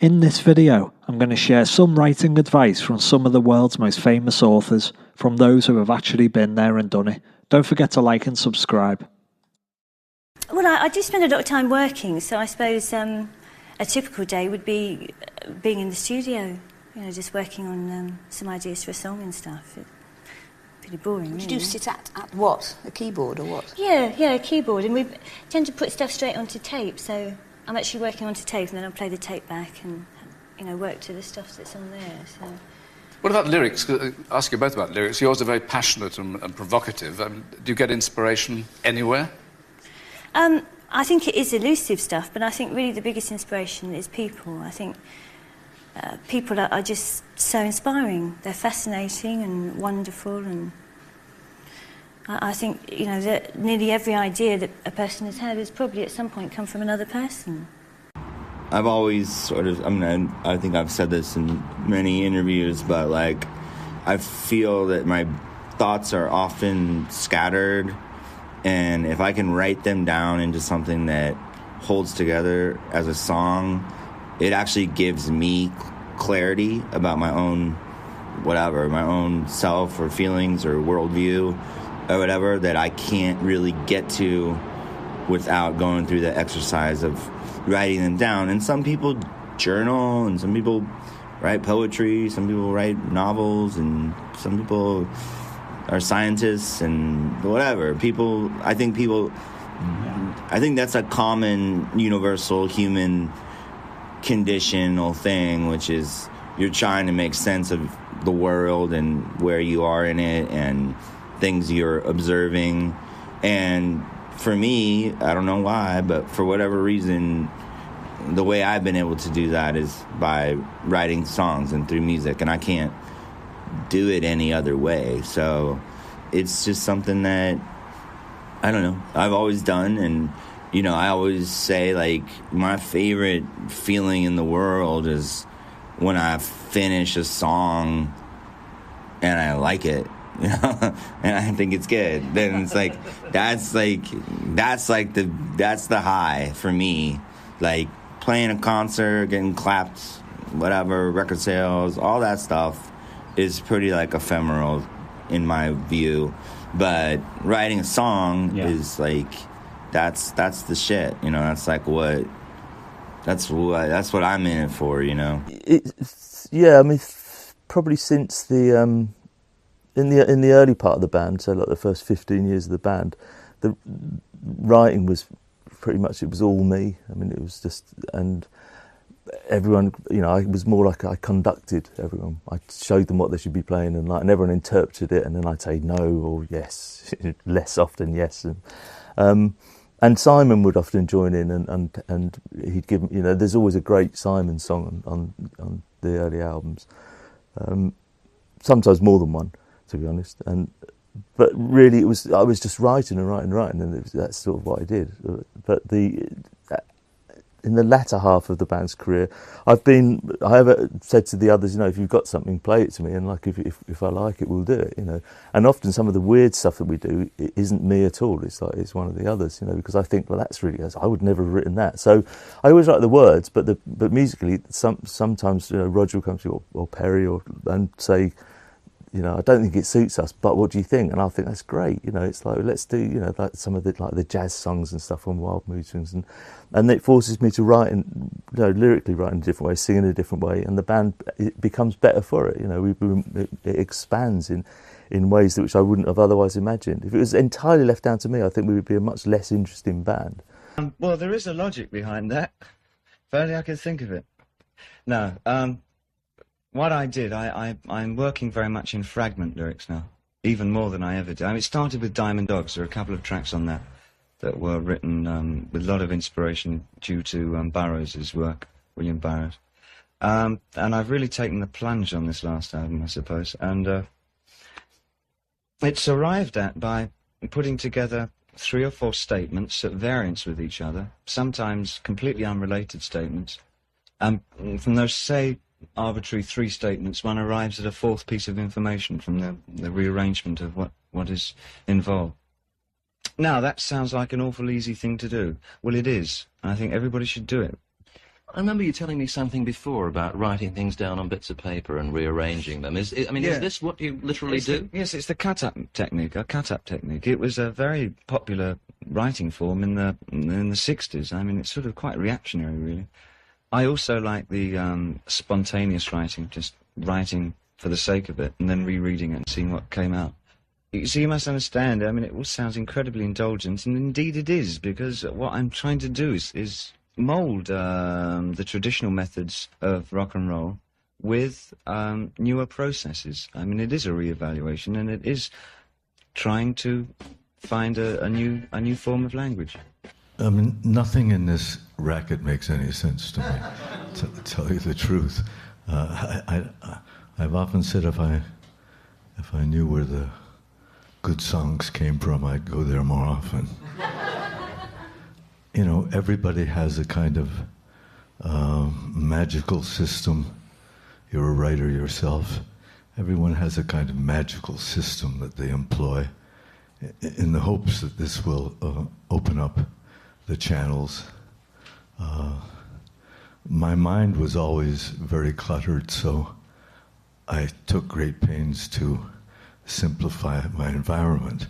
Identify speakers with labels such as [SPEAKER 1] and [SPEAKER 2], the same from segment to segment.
[SPEAKER 1] In this video, I'm going to share some writing advice from some of the world's most famous authors, from those who have actually been there and done it. Don't forget to like and subscribe.
[SPEAKER 2] Well, I do spend a lot of time working, so I suppose a typical day would be being in the studio, you know, just working on some ideas for a song and stuff. Pretty boring, really.
[SPEAKER 3] Did you sit at what? A keyboard or what?
[SPEAKER 2] Yeah, a keyboard, and we tend to put stuff straight onto tape, so I'm actually working onto tape and then I'll play the tape back and, you know, work to the stuff that's on there, so...
[SPEAKER 4] What about lyrics? Ask you both about lyrics. Yours are very passionate and provocative. Do you get inspiration anywhere?
[SPEAKER 2] I think it is elusive stuff, but I think really the biggest inspiration is people. I think people are just so inspiring. They're fascinating and wonderful, and I think, you know, that nearly every idea that a person has had has probably at some point come from another person.
[SPEAKER 5] I've always sort of, I think I've said this in many interviews, but like, I feel that my thoughts are often scattered, and if I can write them down into something that holds together as a song, it actually gives me clarity about my own, whatever, my own self or feelings or worldview or whatever that I can't really get to without going through the exercise of writing them down. And some people journal, and some people write poetry, some people write novels, and some people are scientists and whatever. I think that's a common, universal human conditional thing, which is you're trying to make sense of the world and where you are in it and things you're observing. And for me, I don't know why, but for whatever reason, the way I've been able to do that is by writing songs and through music, and I can't do it any other way. So it's just something that, I don't know, I've always done. And, you know, I always say, like, my favorite feeling in the world is when I finish a song and I like it. You know, and I think it's good. Then it's like that's the high for me. Like playing a concert, getting clapped, whatever, record sales, all that stuff is pretty like ephemeral in my view. But writing a song is like that's the shit. You know, that's what I'm in it for. You know.
[SPEAKER 6] I mean, probably since the. In the early part of the band, so like the first 15 years of the band, the writing was pretty much, it was all me. I mean, it was just, and everyone, you know, it was more like I conducted everyone. I showed them what they should be playing, and everyone interpreted it, and then I'd say no or yes, less often yes. And Simon would often join in, and he'd give, you know, there's always a great Simon song on the early albums, sometimes more than one, to be honest. But really, I was just writing, and that's sort of what I did. But in the latter half of the band's career, I have said to the others, you know, if you've got something, play it to me, and like if I like it, we'll do it, you know. And often some of the weird stuff that we do, it isn't me at all. It's like it's one of the others, you know, because I think, well, that's really, I would never have written that. So I always write the words, but musically, sometimes, you know, Roger will come to me or Perry and say, you know, I don't think it suits us, but what do you think? And I think that's great. You know, it's like, let's do, you know, like some of the jazz songs and stuff on Wild Mood Swings, and it forces me to write and, you know, lyrically write in a different way, sing in a different way, and the band, it becomes better for it. You know, it expands in ways which I wouldn't have otherwise imagined. If it was entirely left down to me, I think we would be a much less interesting band.
[SPEAKER 7] Well, there is a logic behind that. If only I could think of it. No. What I did, I'm working very much in fragment lyrics now, even more than I ever did. I mean, it started with Diamond Dogs. There are a couple of tracks on that were written with a lot of inspiration due to Burroughs' work, William Burroughs. And I've really taken the plunge on this last album, I suppose. And it's arrived at by putting together 3 or 4 statements at variance with each other, sometimes completely unrelated statements. And from those, say, arbitrary 3 statements, one arrives at a 4th piece of information from the rearrangement of what is involved. Now, that sounds like an awful easy thing to do. Well, it is, and I think everybody should do it.
[SPEAKER 8] I remember you telling me something before about writing things down on bits of paper and rearranging them. Is this what you literally do?
[SPEAKER 7] Yes, it's the cut-up technique, a cut-up technique. It was a very popular writing form in the 60s. I mean, it's sort of quite reactionary, really. I also like the spontaneous writing, just writing for the sake of it, and then rereading it and seeing what came out. So you must understand, I mean, it all sounds incredibly indulgent, and indeed it is, because what I'm trying to do is mould the traditional methods of rock and roll with newer processes. I mean, it is a re-evaluation, and it is trying to find a new form of language.
[SPEAKER 9] I mean, nothing in this racket makes any sense to me, to tell you the truth. I've often said if I knew where the good songs came from, I'd go there more often. You know, everybody has a kind of magical system. You're a writer yourself. Everyone has a kind of magical system that they employ in the hopes that this will open up the channels. My mind was always very cluttered, so I took great pains to simplify my environment,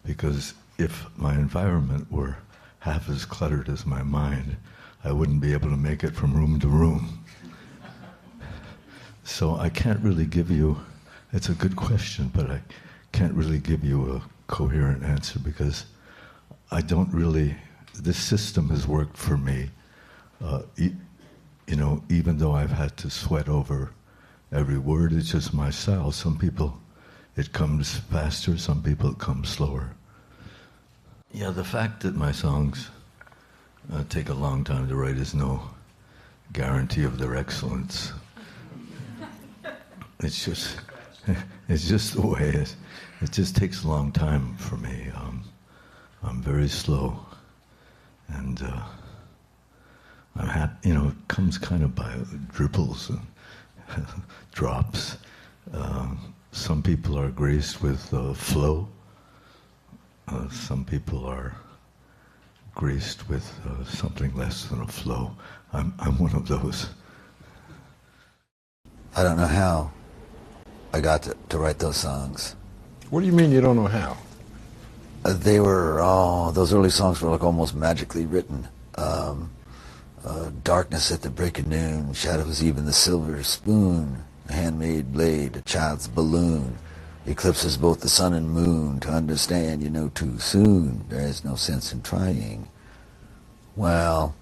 [SPEAKER 9] because if my environment were half as cluttered as my mind, I wouldn't be able to make it from room to room. So I can't really give you, it's a good question, but I can't really give you a coherent answer, because I don't really, this system has worked for me, you know, even though I've had to sweat over every word. It's just my style. Some people, it comes faster, some people it comes slower. Yeah, the fact that my songs take a long time to write is no guarantee of their excellence. It's just the way it is. It just takes a long time for me. I'm very slow, and you know, it comes kind of by dribbles and drops. Some people are graced with flow. Some people are graced with something less than a flow. I'm one of those.
[SPEAKER 10] I don't know how I got to write those songs.
[SPEAKER 11] What do you mean you don't know how?
[SPEAKER 10] They were, those early songs were like almost magically written. Darkness at the break of noon, shadows even the silver spoon, a handmade blade, a child's balloon, eclipses both the sun and moon. To understand, you know too soon, there is no sense in trying. Well,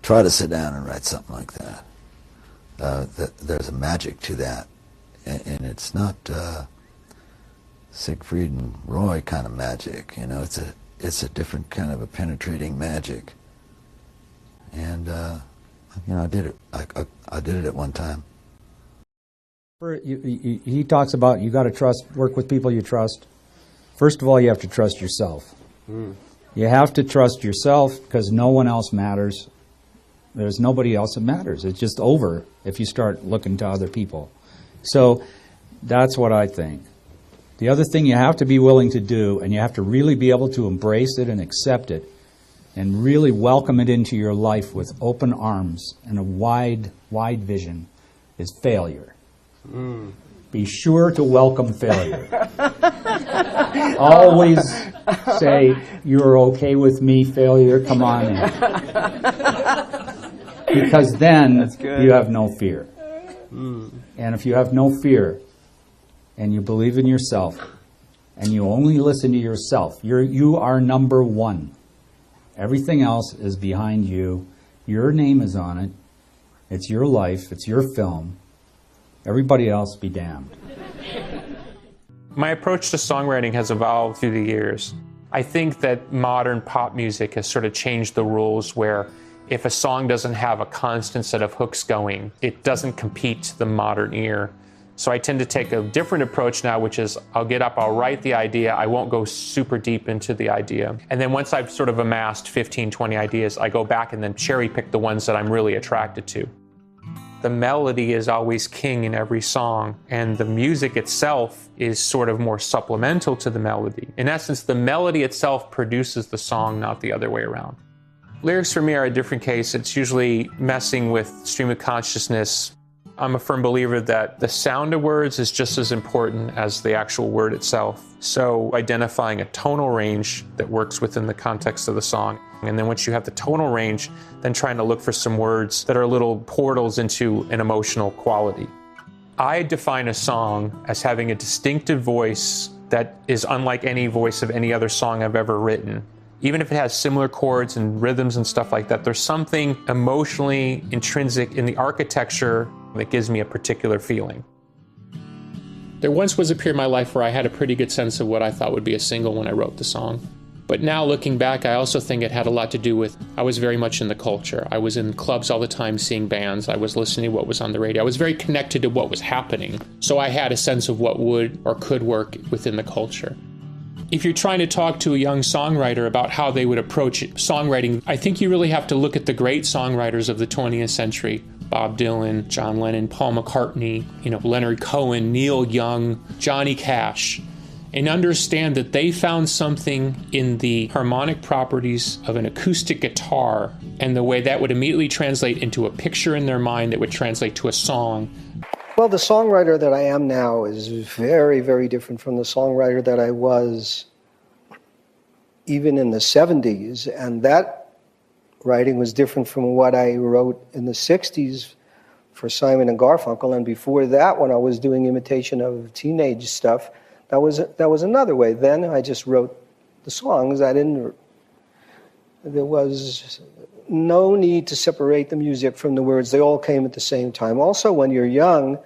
[SPEAKER 10] try to sit down and write something like that. There's a magic to that, and it's not Siegfried and Roy kind of magic, you know. It's a different kind of a penetrating magic. And you know, I did it. I did it at one time.
[SPEAKER 12] He talks about you got to work with people you trust. First of all, you have to trust yourself. You have to trust yourself, because no one else matters. There's nobody else that matters. It's just over if you start looking to other people. So that's what I think. The other thing you have to be willing to do, and you have to really be able to embrace it and accept it, and really welcome it into your life with open arms and a wide vision, is failure. Be sure to welcome failure. Always say, you're okay with me, failure, come on in. Because then you have no fear. And if you have no fear, and you believe in yourself, and you only listen to yourself, you are number one. Everything else is behind you. Your name is on it. It's your life. It's your film. Everybody else be damned.
[SPEAKER 13] My approach to songwriting has evolved through the years. I think that modern pop music has sort of changed the rules, where if a song doesn't have a constant set of hooks going, it doesn't compete to the modern ear. So I tend to take a different approach now, which is I'll get up, I'll write the idea, I won't go super deep into the idea. And then once I've sort of amassed 15, 20 ideas, I go back and then cherry pick the ones that I'm really attracted to. The melody is always king in every song, and the music itself is sort of more supplemental to the melody. In essence, the melody itself produces the song, not the other way around. Lyrics for me are a different case. It's usually messing with stream of consciousness. I'm a firm believer that the sound of words is just as important as the actual word itself. So identifying a tonal range that works within the context of the song. And then once you have the tonal range, then trying to look for some words that are little portals into an emotional quality. I define a song as having a distinctive voice that is unlike any voice of any other song I've ever written. Even if it has similar chords and rhythms and stuff like that, there's something emotionally intrinsic in the architecture that gives me a particular feeling. There once was a period in my life where I had a pretty good sense of what I thought would be a single when I wrote the song. But now looking back, I also think it had a lot to do with, I was very much in the culture. I was in clubs all the time seeing bands. I was listening to what was on the radio. I was very connected to what was happening. So I had a sense of what would or could work within the culture. If you're trying to talk to a young songwriter about how they would approach songwriting, I think you really have to look at the great songwriters of the 20th century. Bob Dylan, John Lennon, Paul McCartney, Leonard Cohen, Neil Young, Johnny Cash, and understand that they found something in the harmonic properties of an acoustic guitar and the way that would immediately translate into a picture in their mind that would translate to a song.
[SPEAKER 14] Well, the songwriter that I am now is very, very different from the songwriter that I was even in the 70s, and that writing was different from what I wrote in the 60s for Simon and Garfunkel, and before that, when I was doing imitation of teenage stuff, that was another way. Then I just wrote the songs. There was no need to separate the music from the words. They all came at the same time. Also, when you're young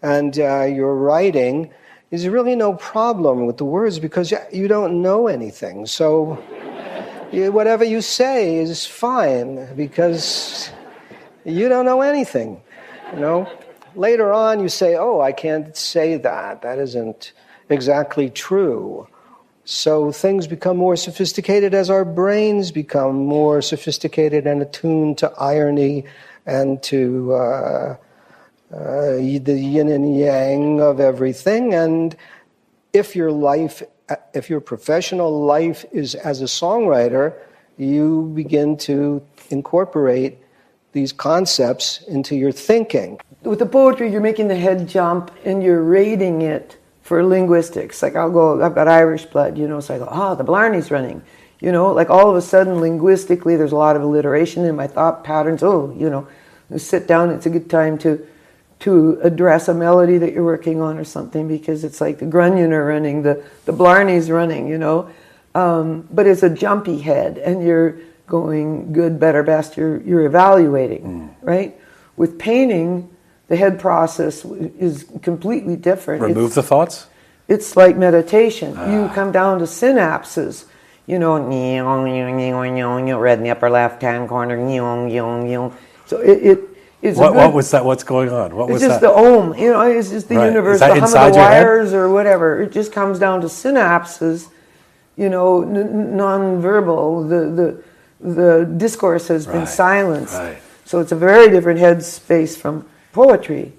[SPEAKER 14] and you're writing, there's really no problem with the words because you don't know anything. So whatever you say is fine because you don't know anything. Later on, you say, "Oh, I can't say that. That isn't exactly true." So things become more sophisticated as our brains become more sophisticated and attuned to irony and to the yin and yang of everything. And if your professional life is as a songwriter, you begin to incorporate these concepts into your thinking.
[SPEAKER 15] With the poetry, you're making the head jump and you're rating it for linguistics. Like I've got Irish blood, so I go, the Blarney's running. Like all of a sudden, linguistically, there's a lot of alliteration in my thought patterns. Sit down, it's a good time to address a melody that you're working on or something because it's like the Grunion are running, the Blarney's running, But it's a jumpy head and you're going good, better, best, you're evaluating, right? With painting, the head process is completely different.
[SPEAKER 16] Remove the thoughts?
[SPEAKER 15] It's like meditation. You come down to synapses, red in the upper left-hand corner, so it's
[SPEAKER 16] what was that? What's going on? What was that?
[SPEAKER 15] It's just the ohm, it's just the universe, the hum of the wires or whatever. It just comes down to synapses, non-verbal. The discourse has been silenced. Right. So it's a very different headspace from poetry.